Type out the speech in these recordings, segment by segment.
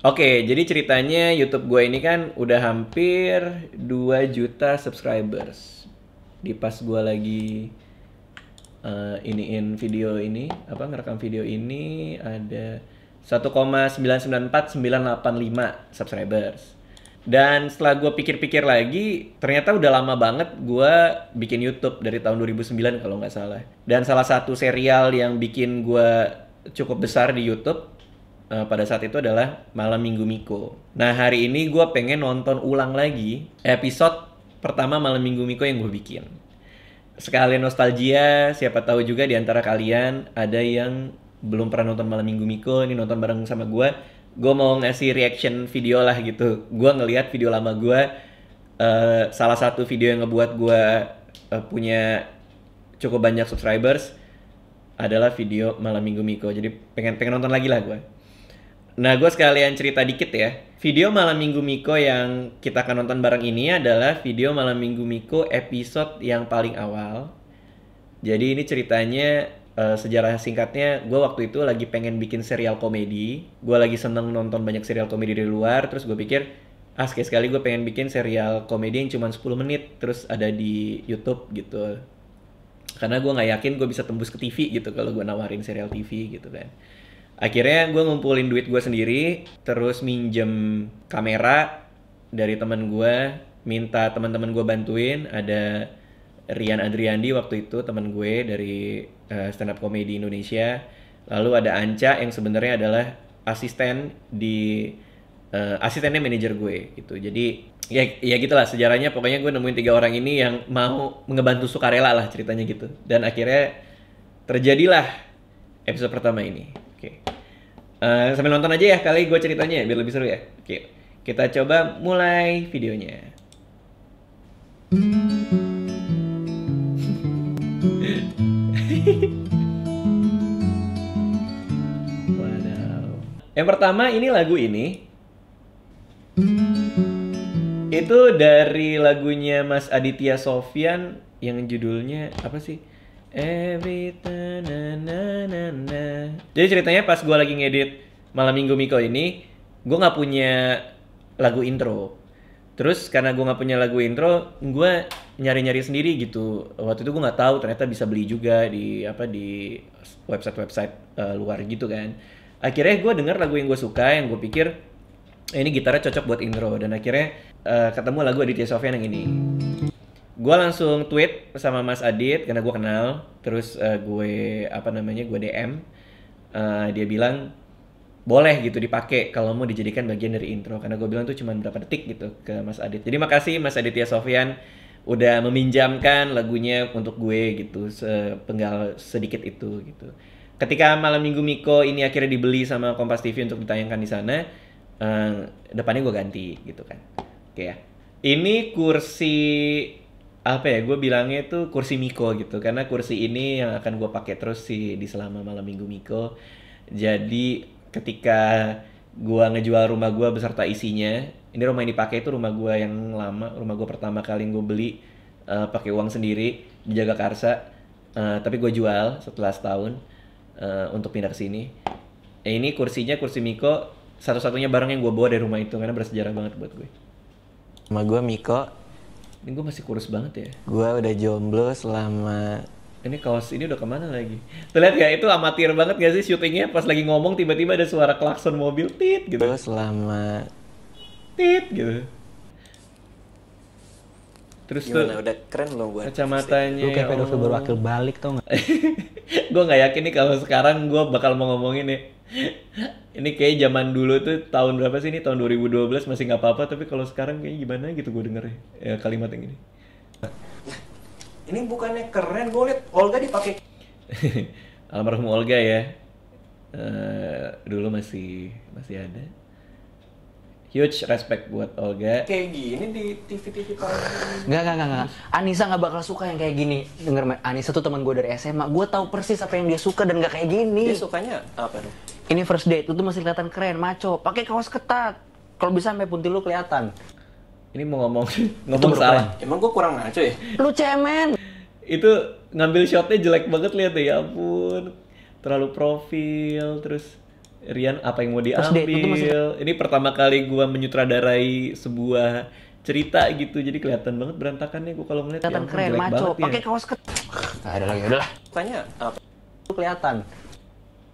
Oke, jadi ceritanya YouTube gue ini kan udah hampir 2 juta subscribers. Di pas gue lagi iniin video ini, apa ngerekam video ini ada 1,994985 subscribers. Dan setelah gue pikir-pikir lagi, ternyata udah lama banget gue bikin YouTube dari tahun 2009 kalau nggak salah. Dan salah satu serial yang bikin gue cukup besar di YouTube pada saat itu adalah Malam Minggu Miko. Nah hari ini gue pengen nonton ulang lagi episode pertama Malam Minggu Miko yang gue bikin. Sekalian nostalgia, siapa tahu juga di antara kalian ada yang belum pernah nonton Malam Minggu Miko, ini nonton bareng sama gue. Gue mau ngasih reaction video lah gitu. Gue ngelihat video lama gue, salah satu video yang ngebuat gue punya cukup banyak subscribers adalah video Malam Minggu Miko. Jadi pengen nonton lagi lah gue. Nah, gue sekalian cerita dikit ya. Video Malam Minggu Miko yang kita akan nonton bareng ini adalah video Malam Minggu Miko episode yang paling awal. Jadi ini ceritanya sejarah singkatnya, gue waktu itu lagi pengen bikin serial komedi. Gue lagi seneng nonton banyak serial komedi dari luar. Terus gue pikir, sekali gue pengen bikin serial komedi yang cuma 10 menit. Terus ada di YouTube gitu. Karena gue gak yakin gue bisa tembus ke TV gitu kalau gue nawarin serial TV gitu kan. Akhirnya gue ngumpulin duit gue sendiri, terus minjem kamera dari teman gue, minta teman-teman gue bantuin. Ada Rian Adriandi waktu itu teman gue dari stand up comedy Indonesia. Lalu ada Anca yang sebenarnya adalah asistennya manajer gue gitu. Jadi ya gitulah sejarahnya. Pokoknya gue nemuin 3 orang ini yang mau ngebantu sukarela lah ceritanya gitu. Dan akhirnya terjadilah episode pertama ini. Oke. Sambil nonton aja ya kali gue ceritanya biar lebih seru ya. Oke, kita coba mulai videonya. Wadaw. Yang pertama ini lagu ini. Itu dari lagunya Mas Aditya Sofyan yang judulnya apa sih? Every na na na na. Jadi ceritanya pas gue lagi ngedit Malam Minggu Miko ini, gue nggak punya lagu intro. Terus karena gue nggak punya lagu intro, gue nyari-nyari sendiri gitu. Waktu itu gue nggak tahu ternyata bisa beli juga di website luar gitu kan. Akhirnya gue denger lagu yang gue suka, yang gue pikir ini gitarnya cocok buat intro. Dan akhirnya ketemu lagu Aditya Sofyan yang ini. Gue langsung tweet sama Mas Adit karena gue kenal. Terus gue DM. Dia bilang boleh gitu dipakai kalau mau dijadikan bagian dari intro. Karena gue bilang tuh cuma berapa detik gitu ke Mas Adit. Jadi makasih Mas Aditya Sofyan udah meminjamkan lagunya untuk gue gitu, sepenggal sedikit itu gitu. Ketika Malam Minggu Miko ini akhirnya dibeli sama Kompas TV untuk ditayangkan di sana, depannya gue ganti gitu kan. Oke ya. Ini kursi apa ya, gue bilangnya itu kursi Miko gitu, karena kursi ini yang akan gue pakai terus sih di selama Malam Minggu Miko. Jadi ketika gue ngejual rumah gue beserta isinya, ini rumah yang dipakai itu rumah gue yang lama, rumah gue pertama kali gue beli pakai uang sendiri di Jagakarsa, tapi gue jual setelah setahun untuk pindah ke sini. Ini kursinya kursi Miko, satu-satunya barang yang gue bawa dari rumah itu karena bersejarah banget buat gue. Sama gue Miko. Ini gue masih kurus banget ya. Gue udah jomblo selama... Ini kaos ini udah kemana lagi? Tuh lihat ya, itu amatir banget gak sih syutingnya? Pas lagi ngomong tiba-tiba ada suara klakson mobil, tit gitu. Gue selama... Tit gitu. Terus Gimana? tuh Udah keren belum gue? kacamatanya. Lu kayak ya pedofil Allah. baru akil balik tau gak? Gue nggak yakin nih kalau sekarang gue bakal mau ngomongin nih. Ini kayak zaman dulu tuh tahun berapa sih ini? Tahun 2012 masih nggak apa-apa, tapi kalau sekarang kayaknya gimana gitu gue denger ya kalimat yang ini. Ini bukannya keren, gue liat Olga dipakai. Almarhum Olga ya. Dulu masih ada. Huge respect buat Olga. Kayak gini di TV-TV paling. Enggak. Anissa gak bakal suka yang kayak gini. Denger, Anissa tuh teman gue dari SMA. Gue tahu persis apa yang dia suka dan gak kayak gini. Dia sukanya apa dong? Ini first date, itu tuh masih kelihatan keren, maco. Pakai kaos ketat. Kalau bisa sampai puntil lu kelihatan. Ini mau ngomong baru salah. Emang gue kurang ngaco ya? Lu cemen. Itu ngambil shotnya jelek banget, lihat deh, ya ampun. Terlalu profil, terus Rian apa yang mau Terus dia itu masih- diambil. Ini pertama kali gua menyutradarai sebuah cerita gitu. Jadi kelihatan banget berantakannya gua kalau ngeliat. kelihatan ampun, keren, jelek maco, banget ya. pakai kaos Nggak ada lagi, udahlah. Tanya apa? Itu kelihatan.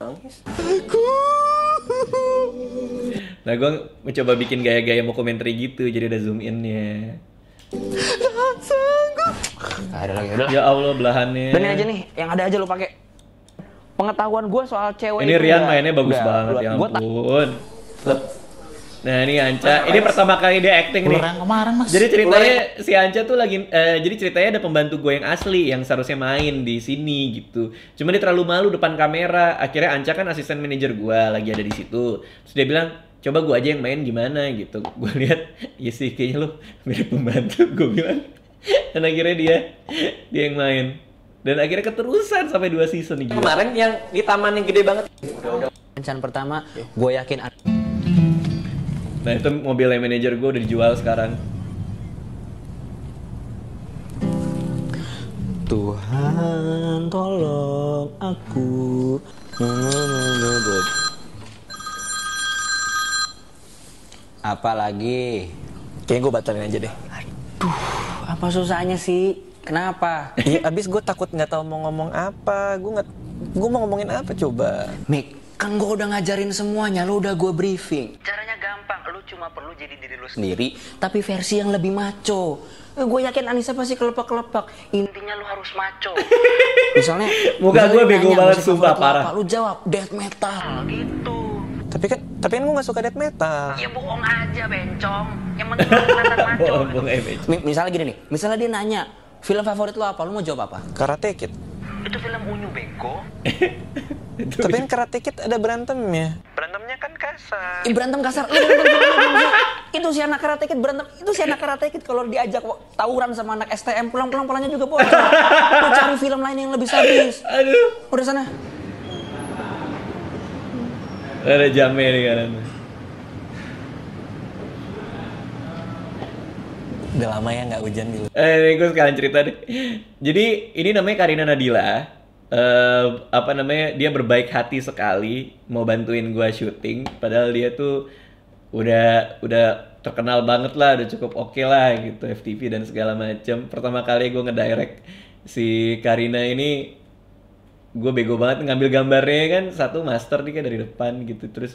Nangis. Nah, gue mencoba bikin gaya-gaya dokumenter gitu, jadi ada zoom in-nya. Nggak ada lagi, udahlah. Ya Allah, belahannya. Dan ini aja nih, yang ada aja lu pakai. Pengetahuan gue soal cewek Ini itu Rian udah- mainnya bagus udah- banget, udah- ya gua tak- ampun. Nah, ini Anca. Ini pertama kali dia acting nih. Ular yang kemarin, Mas. Jadi ceritanya si Anca tuh lagi, jadi ceritanya ada pembantu gue yang asli yang seharusnya main di sini gitu. Cuma dia terlalu malu depan kamera. Akhirnya Anca kan asisten manajer gue lagi ada di situ. Terus dia bilang, coba gue aja yang main gimana gitu. Gue lihat, ya sih kayaknya lo mirip pembantu. Gue bilang. Dan akhirnya dia yang main. Dan akhirnya keterusan sampai 2 season nih. Gila. Kemarin yang di taman yang gede banget. Kencan pertama, gue yakin Nah itu mobilnya manajer gue udah dijual sekarang. Tuhan tolong aku. Apa lagi? Kayaknya gue batalin aja deh. Apa susahnya sih? Kenapa? Iya, abis gue takut nggak tahu mau ngomong apa. Gue mau ngomongin apa coba? Mik, kan gue udah ngajarin semuanya, lu udah gue briefing. Caranya gampang, lu cuma perlu jadi diri lu sendiri, tapi versi yang lebih maco. Gue yakin Anissa pasti kelepak-kelepak. Intinya lu harus maco. Misalnya, Muka gue bego nanya, banget, musik sumpah, favorit lu parah. apa? Lu jawab death metal gitu. Tapi kan gue nggak suka death metal. Ya bohong aja, bencong. Yang penting lu kelihatan maco. Bohong, Ebet. Misalnya gini nih, misalnya dia nanya, film favorit lu apa? Lu mau jawab apa? Karate Kid. Itu film unyu bego. Tapi kan Karate Kid ada berantemnya. Berantemnya kan kasar. Berantem kasar. Lu nonton filmnya belum sih? Itu si anak Karate Kid berantem. Itu si anak Karate Kid kalau diajak tawuran sama anak STM pulang-pulang polanya juga bocor. Lu cari film lain yang lebih sadis. Aduh. Udah sana. Ada jamnya nih kanan. Udah lama ya nggak hujan gitu. Ini gue sekalian cerita deh. Jadi ini namanya Karina Nadila. Apa namanya? Dia berbaik hati sekali mau bantuin gue syuting. Padahal dia tuh udah terkenal banget lah, udah cukup oke lah gitu FTV dan segala macam. Pertama kali gue ngedirect si Karina ini, gue bego banget ngambil gambarnya kan satu master nih kan dari depan gitu. Terus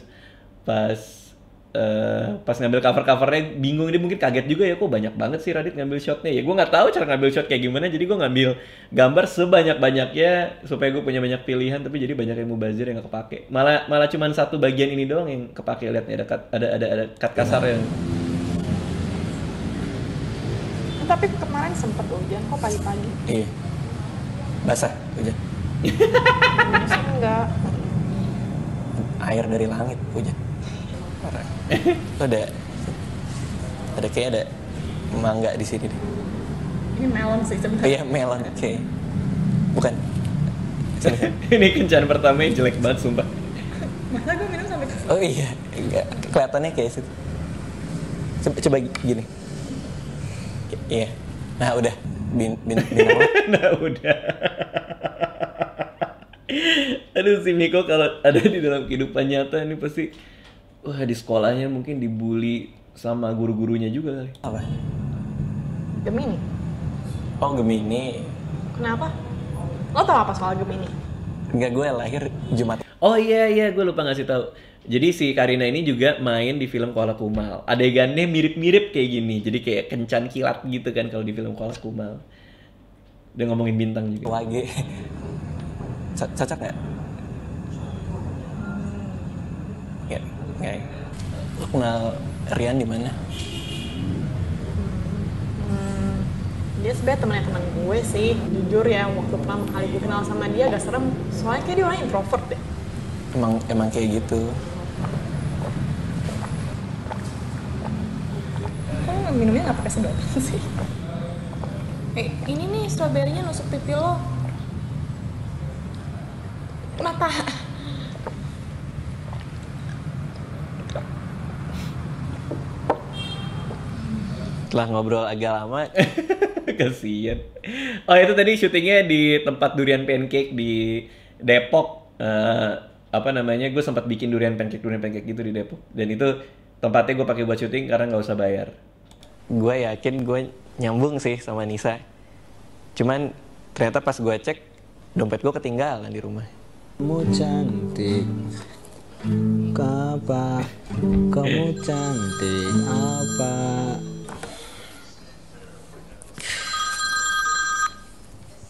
pas ngambil covernya bingung, dia mungkin kaget juga ya, kok banyak banget sih Radit ngambil shotnya. Ya gue nggak tahu cara ngambil shot kayak gimana, jadi gue ngambil gambar sebanyak-banyaknya supaya gue punya banyak pilihan, tapi jadi banyak yang mubazir yang nggak kepake. Malah cuman satu bagian ini doang yang kepake. Lihat nih ada cut kasarnya. Tapi kemarin sempet hujan kok pagi-pagi. Iya. Basah hujan. Masa enggak? Air dari langit hujan. Parah. Tuh ada kayak ada mangga di sini deh. Ini melon sih Oh sebenarnya. iya, melon. Oke. Bukan. Sini. Ini kencan pertamanya jelek banget sumpah. Masa gue minum sampai kesini? Oh iya, enggak. Kelihatannya kayak situ. Coba gini. Iya. Nah, udah. Bintang. Nah udah. Aduh, si Miko kalau ada di dalam kehidupan nyata ini pasti, wah, di sekolahnya mungkin dibully sama guru-gurunya juga kali. Apa? Gemini. Oh, Gemini. Kenapa? Lo tau apa soal Gemini? Enggak, gue lahir Jumat. Oh iya, gue lupa ngasih tahu. Jadi si Karina ini juga main di film Koala Kumal. Adegannya mirip-mirip kayak gini. Jadi kayak kencan kilat gitu kan kalau di film Koala Kumal. Udah ngomongin bintang juga. Wage. Cocok nggak? Ya, nggak. Lo kenal Rian di mana? Dia sebenarnya temen gue sih. Jujur ya, waktu pertama kali gue kenal sama dia agak serem. Soalnya kayak dia orang introvert deh. Emang kayak gitu. Kok minumnya nggak pakai sedotan sih? Ini nih stroberinya nusuk pipi lo. Mata. Setelah ngobrol agak lama, Kasian. Oh itu tadi syutingnya di tempat durian pancake di Depok. apa namanya, gue sempat bikin durian pancake gitu di Depok. Dan itu tempatnya gue pakai buat syuting karena nggak usah bayar. Gue yakin gue nyambung sih sama Nisa. Cuman ternyata pas gue cek, dompet gue ketinggalan di rumah. Kamu cantik, apa? Kamu cantik apa?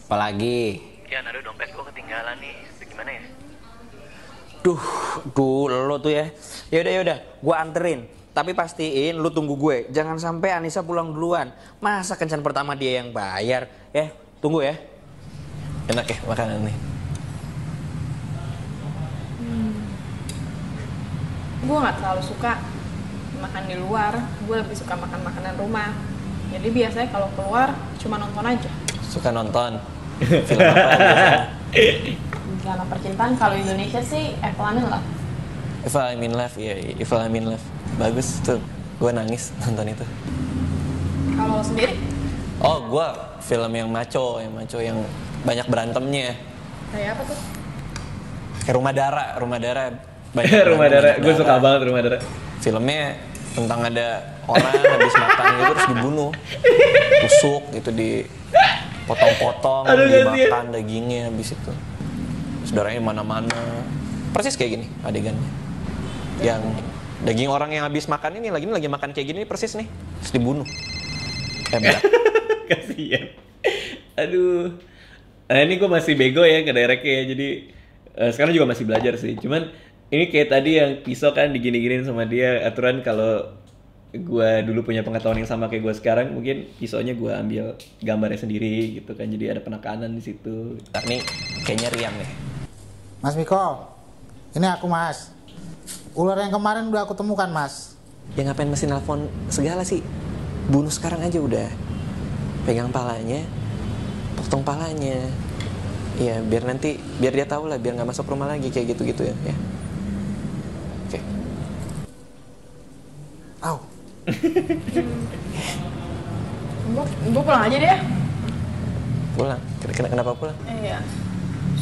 Apalagi? Ya, aduh dompet gue ketinggalan nih. Gimana ya? Duh, lo tuh ya. Yaudah, gue anterin. Tapi pastiin lu tunggu gue. Jangan sampai Anissa pulang duluan. Masa kencan pertama dia yang bayar? Ya, tunggu ya. Enak ya makanan nih. Gue nggak terlalu suka makan di luar, gue lebih suka makan makanan rumah. Jadi biasanya kalau keluar cuma nonton aja. Suka nonton film apa biasanya? Drama percintaan kalau Indonesia sih Apple I'm in Love. If I'm in Love, iya, If I'm in Love. Bagus tuh, gue nangis nonton itu. Kalau lo sendiri? Oh, gue film yang maco yang banyak berantemnya. Kayak apa tuh? Kayak Rumah Dara. Rumah Dara, gue suka banget Rumah Dara. Filmnya tentang ada orang habis makan gitu terus dibunuh, tusuk gitu, dipotong-potong, dimakan dagingnya habis itu. Saudaranya mana-mana. Persis kayak gini adegannya. Yang daging orang yang habis makan ini lagi makan kayak gini persis nih, terus dibunuh. Berat. Kasian. Aduh. Nah, ini gue masih bego ya ke directnya ya. Jadi sekarang juga masih belajar sih. Cuman ini kayak tadi yang pisau kan digini-giniin sama dia. Aturan kalau gue dulu punya pengetahuan yang sama kayak gue sekarang, mungkin pisaunya gue ambil gambarnya sendiri gitu kan. Jadi ada penekanan di situ. Ini kayaknya riang nih. Mas Miko, ini aku Mas. Ular yang kemarin udah aku temukan Mas. Ya ngapain mesti nelfon segala sih? Bunuh sekarang aja udah. Pegang palanya, potong palanya. Ya biar dia tahu lah, biar nggak masuk rumah lagi kayak gitu-gitu ya. Oke. Au. Gue pulang aja deh. Pulang. Kenapa pulang? Iya.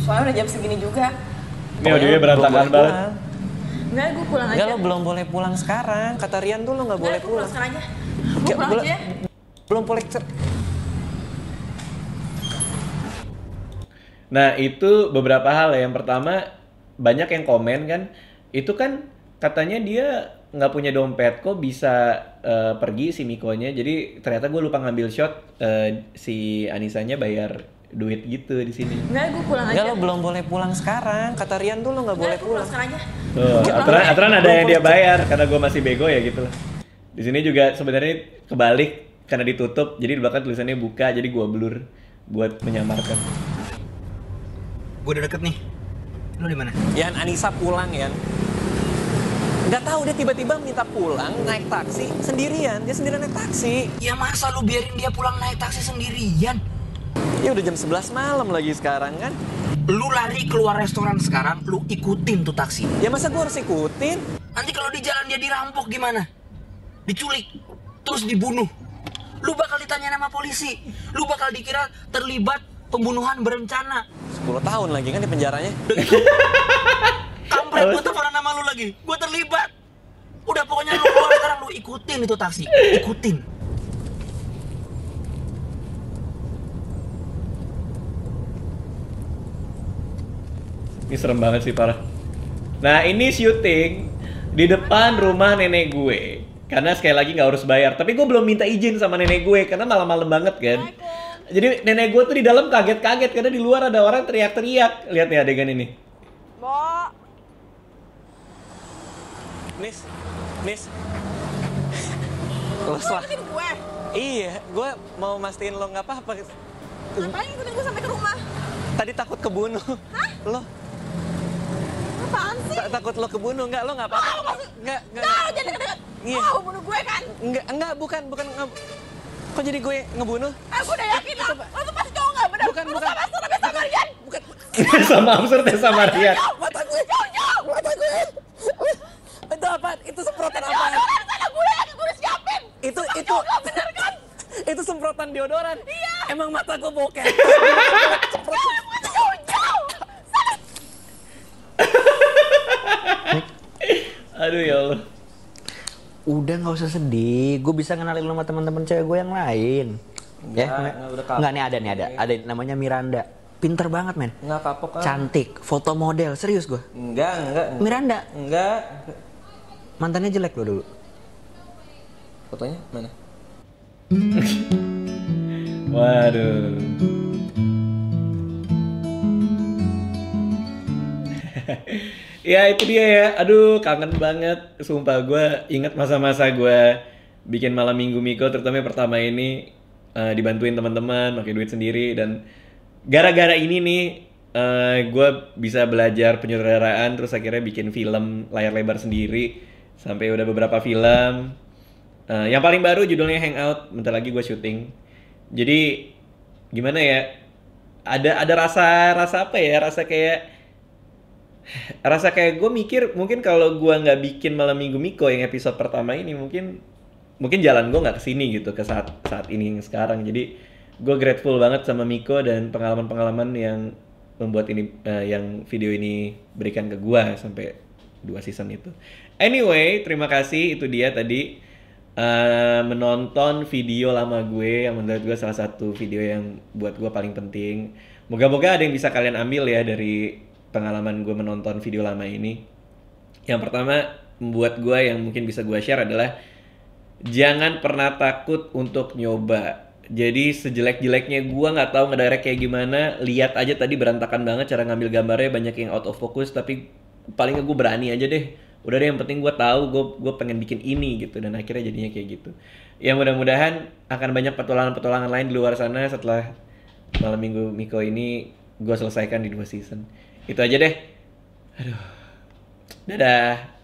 Soalnya udah jam segini juga. Ini audionya berantakan banget. Enggak, gue pulang aja. Enggak, lo belum boleh pulang sekarang. Kata Rian tuh lo nggak boleh Gue pulang pulang. sekarang aja. Gue pulang aja. Belum boleh. Nah, itu beberapa hal ya. Yang pertama, banyak yang komen kan, itu kan katanya dia nggak punya dompet, kok bisa pergi si Mikonya. Jadi ternyata gue lupa ngambil shot, si Anisanya bayar duit gitu di sini. Enggak, gue pulang aja. Enggak, lo belum boleh pulang sekarang. Kata Rian tuh lo nggak boleh Gue pulang pulang. sekarang aja. Aturan ada yang dia bayar karena gue masih bego ya gitu lah. Di sini juga sebenarnya kebalik karena ditutup, jadi di belakang tulisannya buka, jadi gue blur buat menyamarkan. Gue udah deket nih. Lu di mana? Yan, Anissa pulang, Yan. Nggak tahu, dia tiba-tiba minta pulang naik taksi sendirian. Dia sendirian naik taksi. Ya masa lu biarin dia pulang naik taksi sendirian? Ya udah jam 11 malam lagi sekarang kan. Lu lari keluar restoran sekarang, lu ikutin tuh taksi. Ya masa gue harus ikutin? Nanti kalau di jalan dia dirampok gimana? Diculik, terus dibunuh. Lu bakal ditanya nama polisi. Lu bakal dikira terlibat pembunuhan berencana. 10 tahun lagi kan di penjaranya. Kampret, gue teleponan nama lu lagi. Gue terlibat. Udah pokoknya lu keluar sekarang, lu ikutin itu taksi. Ikutin. Ini serem banget sih, parah. Nah, ini syuting di depan rumah nenek gue. Karena sekali lagi nggak harus bayar. Tapi gue belum minta izin sama nenek gue karena malam-malam banget kan. Jadi nenek gue tuh di dalam kaget-kaget karena di luar ada orang teriak-teriak. Lihat nih adegan ini. Bo. Nis. Lo salah. Ikutin gue. Iya, gue mau mastiin lo nggak apa-apa. Ngapain ikutin gue sampai ke rumah? Tadi takut kebunuh. Hah? Lo Apaan sih? takut lo kebunuh, nggak? Lo nggak apa-apa? Nggak. Jangan deket-deket. Iya. Mau bunuh gue kan? Enggak, bukan. Kok jadi gue ngebunuh? Aku udah yakin lah. Lo tuh pasti cowok nggak bener. Bukan. Lo sama Absurd sama Rian. Bukan. Sama Absurd ya sama Rian. Mata gue. Itu apa? Itu semprotan apa? Deodoran sana gue yang gue udah siapin. Itu Nggak bener kan? itu semprotan deodoran. Iya. Emang mata gue bokeh. Jauh-jauh. Aduh ya Allah. Udah nggak usah sedih, gue bisa kenalin lo sama teman-teman cewek gue yang lain. Udah kapok. Nggak nih ada namanya Miranda. Pinter banget men. Nggak kapok kan? Cantik, foto model, serius gue. Enggak. Miranda, Enggak. mantannya jelek lo dulu. Fotonya mana? Waduh. Ya itu dia ya. Aduh kangen banget. Sumpah gue inget masa-masa gue bikin malam minggu Miko, terutama yang pertama ini dibantuin teman-teman, pakai duit sendiri, dan gara-gara ini nih gue bisa belajar penyutradaraan, terus akhirnya bikin film layar lebar sendiri sampai udah beberapa film. Yang paling baru judulnya Hangout, bentar lagi gue syuting. Jadi gimana ya? Ada rasa apa ya? Rasa kayak gue mikir mungkin kalau gue nggak bikin malam minggu Miko yang episode pertama ini mungkin jalan gue nggak kesini gitu ke saat ini yang sekarang. Jadi gue grateful banget sama Miko dan pengalaman-pengalaman yang membuat ini yang video ini berikan ke gue sampai 2 season itu. Anyway, terima kasih, itu dia tadi menonton video lama gue yang menurut gue salah satu video yang buat gue paling penting. Moga-moga ada yang bisa kalian ambil ya dari pengalaman gue menonton video lama ini. Yang pertama buat gue yang mungkin bisa gue share adalah jangan pernah takut untuk nyoba. Jadi sejelek-jeleknya gue nggak tahu ngedirect kayak gimana, lihat aja tadi berantakan banget cara ngambil gambarnya, banyak yang out of focus, tapi paling gue berani aja deh. Udah deh, yang penting gue tahu gue pengen bikin ini gitu, dan akhirnya jadinya kayak gitu. Ya mudah-mudahan akan banyak petualangan-petualangan lain di luar sana setelah malam minggu Miko ini gue selesaikan di 2 season. Itu aja deh. Aduh. Dadah.